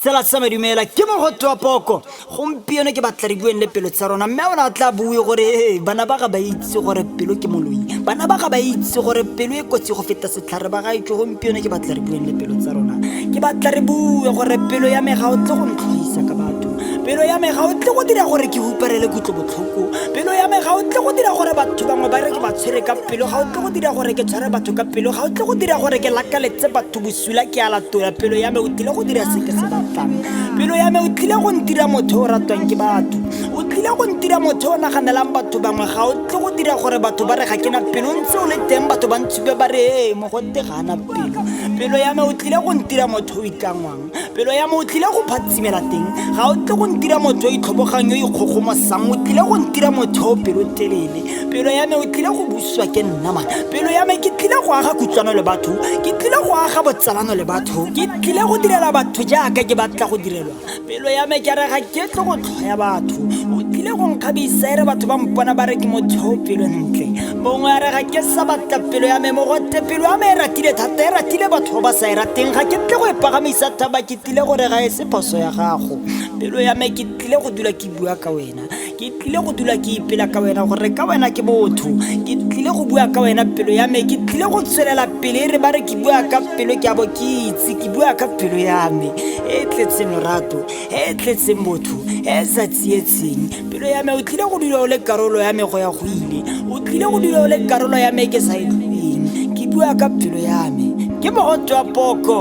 Tsela sa medumela ke mogote wa poko gompieno ke batla re bueng le pelo tsa rona mme ona a tla bue gore bana ba ga ba itse gore pelo ke moloi bana ba ga ba itse gore pelo e kotsi go feta setlhare ba ga itse gompieno ke batla re bueng le pelo tsa rona ke batla re bue gore pelo ya me ga o tle go ntlhoisa ka batho pelo ya me ga o tle go dira gore ke huparele kutlo botlhoko pelo ya me ga o tle go dira gore batho bangwe ba re ke ba tshwere ka pelo ga o tle go dira gore ke tshware batho ka pelo ga o tle go dira gore ke lakaletse batho bosula ke a latola pelo ya me o tlile go dira se ke se batlang pelo ya me o tlile go ntira motho o ratwang ke batho o tlile go ntira motho o naganelang batho bangwe ga o tle go dira gore batho ba re ga ke na pelo ntse o le teng batho ba ntshube ba re mogote ga ana pelo pelo ya me o tlile go ntira motho o itlangwang pelo ya me o tlile go phatsimela teng ga o tle go ntira motho o itlhobogang yo ikgogomosang o tlile go ntira motho o pelo telele pelo ya me o tlile go busiwa ke nnama pelo ya me ke tlile go aga kutlwano le batho ke tlile go aga botsalano le batho ke tlile go direla batho jaaka ke batla go direlwa pelo ya me ke re ga ke tle go tlhoya batho o tlile go nkgabisa ere batho ba mpona ba re ke motho o pelo ntle mongwe a re ga ke sa batla pelo ya me mogote pelo ya me e ratile thata e ratile batho ba sa e rateng ga ke tle go e pagamisa thaba ke tlile gore ga e se phoso ya gago pelo ya me ke tlile go dula ke bua ka wena ke tlile go dula ke ipela ka wena gore ka wena ke botho ke tlile go bua ka wena pelo ya me ke tlile go tswelela pele re ba re ke bua ka pelo ke abo ke itse ke bua ka pelo ya me e tletseng lorato e tletseng botho e sa tsietseng pelo ya me o tlile go dula o le karolo ya me go ya go ile o tlile go dula o le karolo ya me ke sa e tlhoeng ke bua ka pelo ya me ke mogote wa poko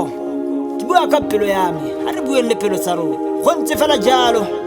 ke bua ka pelo ya me ga re bueng le pelo tsa rona go ntse fela jalo